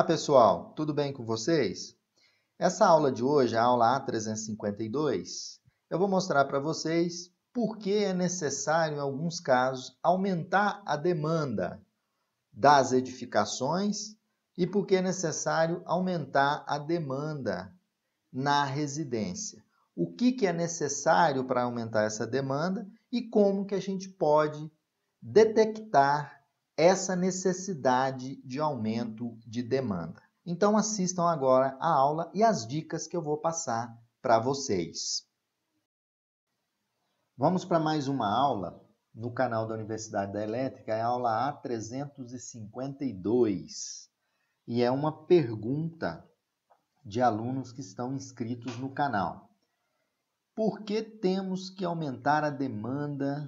Olá, pessoal, tudo bem com vocês? Essa aula de hoje, a aula A352, eu vou mostrar para vocês por que é necessário, em alguns casos, aumentar a demanda das edificações e por que é necessário aumentar a demanda na residência. O que é necessário para aumentar essa demanda e como que a gente pode detectar essa necessidade de aumento de demanda. Então assistam agora a aula e as dicas que eu vou passar para vocês. Vamos para mais uma aula no canal da Universidade da Elétrica, é a aula A352. E é uma pergunta de alunos que estão inscritos no canal. Por que temos que aumentar a demanda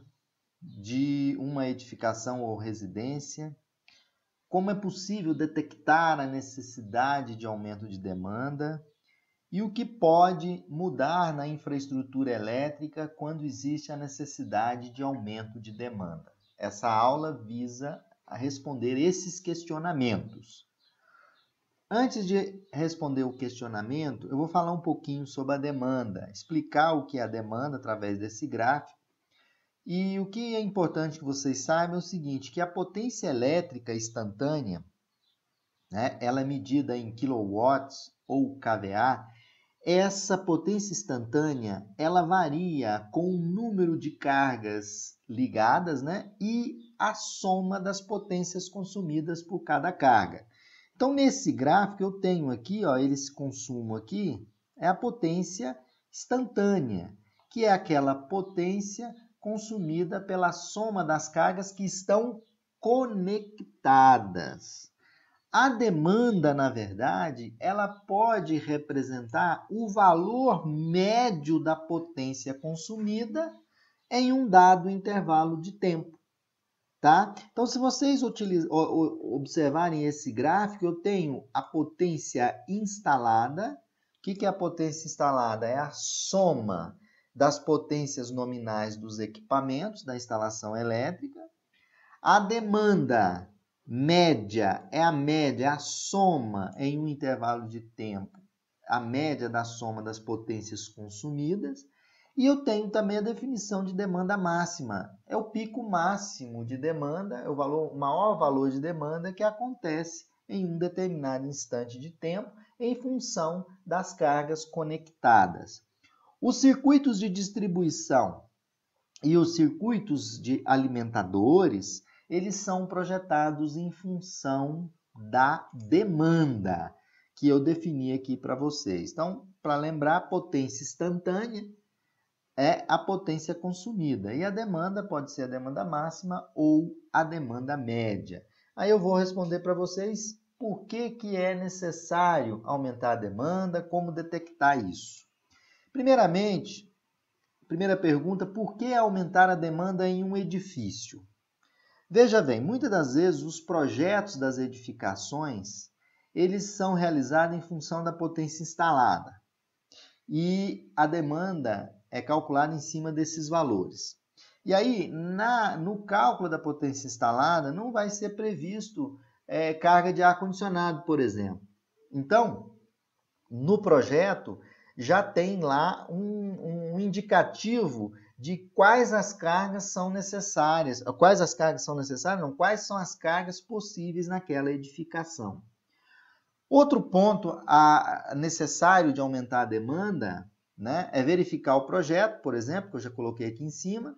de uma edificação ou residência? Como é possível detectar a necessidade de aumento de demanda? E o que pode mudar na infraestrutura elétrica quando existe a necessidade de aumento de demanda? Essa aula visa a responder esses questionamentos. Antes de responder o questionamento, eu vou falar um pouquinho sobre a demanda, explicar o que é a demanda através desse gráfico. E o que é importante que vocês saibam é o seguinte, que a potência elétrica instantânea, né, ela é medida em quilowatts ou kVA. Essa potência instantânea, ela varia com o número de cargas ligadas, né, e a soma das potências consumidas por cada carga. Então, nesse gráfico, eu tenho aqui, ó, esse consumo aqui, é a potência instantânea, que é aquela potência consumida pela soma das cargas que estão conectadas. A demanda, na verdade, ela pode representar o valor médio da potência consumida em um dado intervalo de tempo. Tá? Então, se vocês observarem esse gráfico, eu tenho a potência instalada. O que é a potência instalada? É a soma das potências nominais dos equipamentos da instalação elétrica. A demanda média é a soma em um intervalo de tempo, a média da soma das potências consumidas. E eu tenho também a definição de demanda máxima. É o pico máximo de demanda, é o maior valor de demanda que acontece em um determinado instante de tempo em função das cargas conectadas. Os circuitos de distribuição e os circuitos de alimentadores, eles são projetados em função da demanda que eu defini aqui para vocês. Então, para lembrar, a potência instantânea é a potência consumida. E a demanda pode ser a demanda máxima ou a demanda média. Aí eu vou responder para vocês por que é necessário aumentar a demanda, como detectar isso. Primeiramente, primeira pergunta, por que aumentar a demanda em um edifício? Veja bem, muitas das vezes os projetos das edificações, eles são realizados em função da potência instalada. E a demanda é calculada em cima desses valores. E aí, no cálculo da potência instalada, não vai ser previsto carga de ar-condicionado, por exemplo. Então, no projeto, já tem lá um indicativo de quais as cargas são necessárias. Quais as cargas são necessárias? Não, quais são as cargas possíveis naquela edificação. Outro ponto necessário de aumentar a demanda, né, é verificar o projeto, por exemplo, que eu já coloquei aqui em cima,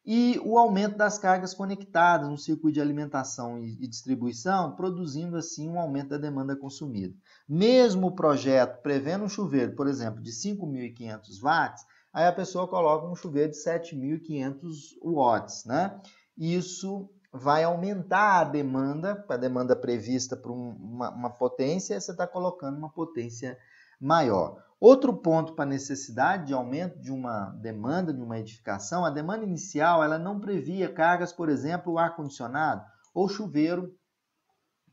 e o aumento das cargas conectadas no circuito de alimentação e distribuição, produzindo assim um aumento da demanda consumida. Mesmo o projeto prevendo um chuveiro, por exemplo, de 5.500 watts, aí a pessoa coloca um chuveiro de 7.500 watts, né? Isso vai aumentar a demanda prevista por uma potência, e você está colocando uma potência maior. Outro ponto para a necessidade de aumento de uma demanda de uma edificação, a demanda inicial ela não previa cargas, por exemplo, o ar-condicionado ou chuveiro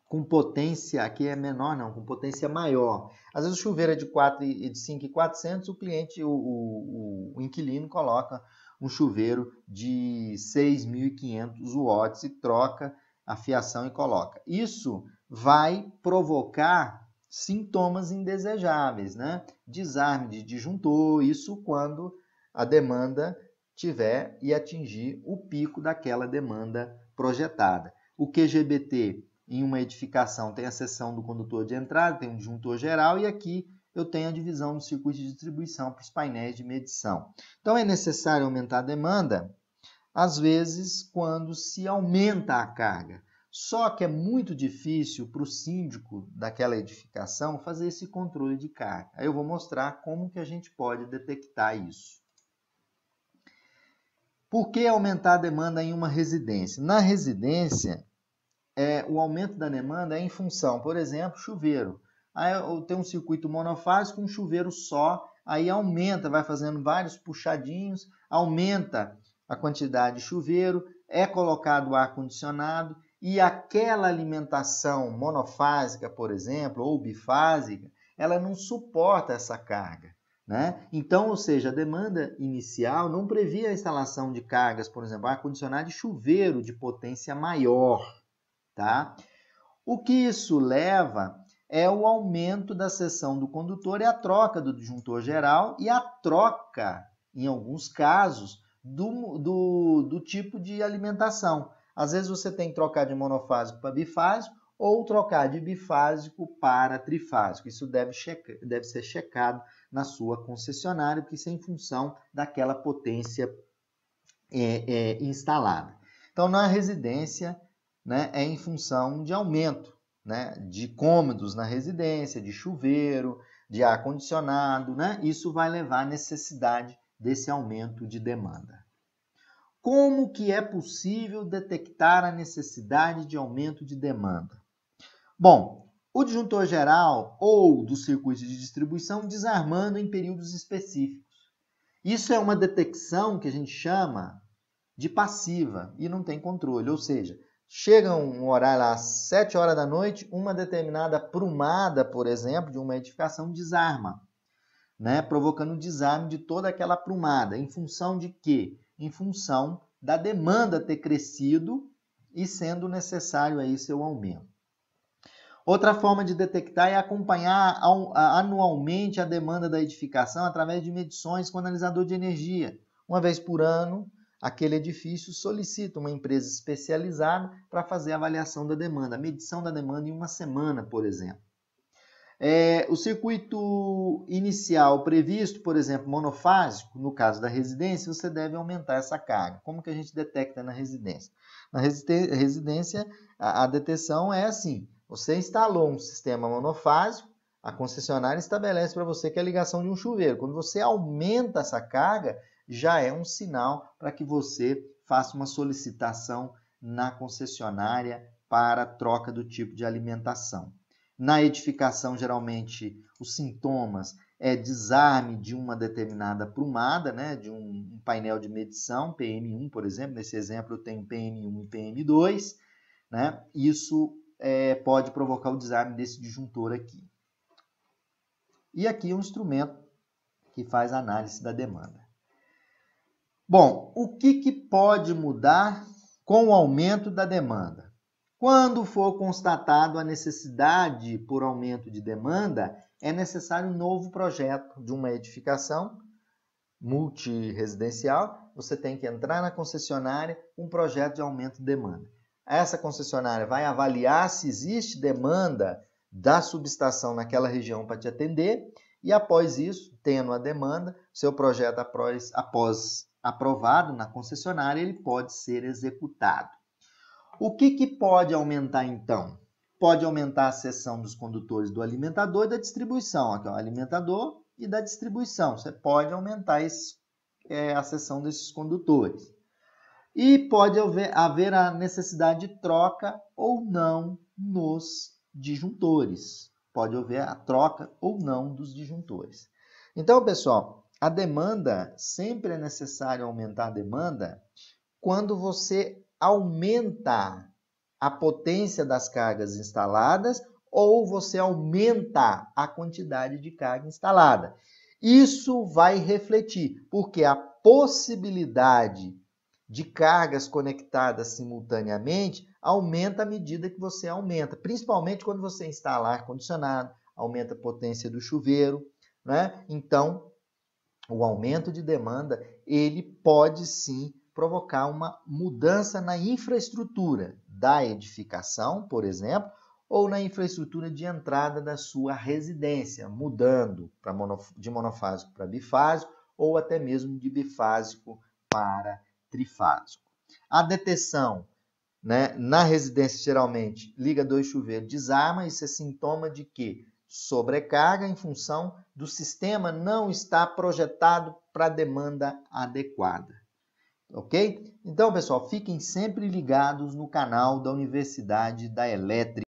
com potência, aqui é menor não, com potência maior. Às vezes o chuveiro é de 5.400, o cliente, o inquilino coloca um chuveiro de 6.500 watts e troca a fiação e coloca. Isso vai provocar sintomas indesejáveis, né? Desarme de disjuntor, isso quando a demanda tiver e atingir o pico daquela demanda projetada. O QGBT em uma edificação tem a seção do condutor de entrada, tem um disjuntor geral e aqui eu tenho a divisão do circuito de distribuição para os painéis de medição. Então é necessário aumentar a demanda, às vezes, quando se aumenta a carga. Só que é muito difícil para o síndico daquela edificação fazer esse controle de carga. Aí eu vou mostrar como que a gente pode detectar isso. Por que aumentar a demanda em uma residência? Na residência, o aumento da demanda é em função, por exemplo, chuveiro. Aí eu tenho um circuito monofásico, um chuveiro só, aí aumenta, vai fazendo vários puxadinhos, aumenta a quantidade de chuveiro, é colocado ar-condicionado, e aquela alimentação monofásica, por exemplo, ou bifásica, ela não suporta essa carga, né? Então, ou seja, a demanda inicial não previa a instalação de cargas, por exemplo, ar-condicionado e chuveiro de potência maior, tá? O que isso leva é o aumento da seção do condutor e a troca do disjuntor geral e a troca, em alguns casos, do tipo de alimentação. Às vezes você tem que trocar de monofásico para bifásico ou trocar de bifásico para trifásico. Isso deve ser checado na sua concessionária, porque isso é em função daquela potência instalada. Então, na residência, né, é em função de aumento, né, de cômodos na residência, de chuveiro, de ar-condicionado, né? Isso vai levar à necessidade desse aumento de demanda. Como que é possível detectar a necessidade de aumento de demanda? Bom, o disjuntor geral ou do circuito de distribuição desarmando em períodos específicos. Isso é uma detecção que a gente chama de passiva e não tem controle, ou seja, chega um horário às 7 horas da noite, uma determinada prumada, por exemplo, de uma edificação desarma, né? Provocando o desarme de toda aquela prumada. Em função de quê? Em função da demanda ter crescido e sendo necessário aí seu aumento. Outra forma de detectar é acompanhar anualmente a demanda da edificação através de medições com analisador de energia. Uma vez por ano, aquele edifício solicita uma empresa especializada para fazer a avaliação da demanda, a medição da demanda em uma semana, por exemplo. O circuito inicial previsto, por exemplo, monofásico, no caso da residência, você deve aumentar essa carga. Como que a gente detecta na residência? Na residência, a detecção é assim: você instalou um sistema monofásico, a concessionária estabelece para você que é a ligação de um chuveiro. Quando você aumenta essa carga, já é um sinal para que você faça uma solicitação na concessionária para troca do tipo de alimentação. Na edificação, geralmente, os sintomas é desarme de uma determinada prumada, né, de um painel de medição, PM1, por exemplo. Nesse exemplo, eu tenho PM1 e PM2. Né? Isso pode provocar o desarme desse disjuntor aqui. E aqui é um instrumento que faz a análise da demanda. Bom, o que pode mudar com o aumento da demanda? Quando for constatado a necessidade por aumento de demanda, é necessário um novo projeto de uma edificação multiresidencial. Você tem que entrar na concessionária com um projeto de aumento de demanda. Essa concessionária vai avaliar se existe demanda da subestação naquela região para te atender e, após isso, tendo a demanda, seu projeto após aprovado na concessionária, ele pode ser executado. O que pode aumentar, então? Pode aumentar a seção dos condutores do alimentador e da distribuição. Aqui, ó, alimentador e da distribuição. Você pode aumentar a seção desses condutores. E pode haver a necessidade de troca ou não nos disjuntores. Pode haver a troca ou não dos disjuntores. Então, pessoal, a demanda, sempre é necessário aumentar a demanda quando você aumenta a potência das cargas instaladas ou você aumenta a quantidade de carga instalada. Isso vai refletir, porque a possibilidade de cargas conectadas simultaneamente aumenta à medida que você aumenta, principalmente quando você instala ar-condicionado, aumenta a potência do chuveiro, né? Então, o aumento de demanda, ele pode sim provocar uma mudança na infraestrutura da edificação, por exemplo, ou na infraestrutura de entrada da sua residência, mudando de monofásico para bifásico ou até mesmo de bifásico para trifásico. A deteção, né, na residência, geralmente, liga 2 chuveiros, desarma, isso é sintoma de que sobrecarga em função do sistema não estar projetado para a demanda adequada. Ok? Então, pessoal, fiquem sempre ligados no canal da Universidade da Elétrica.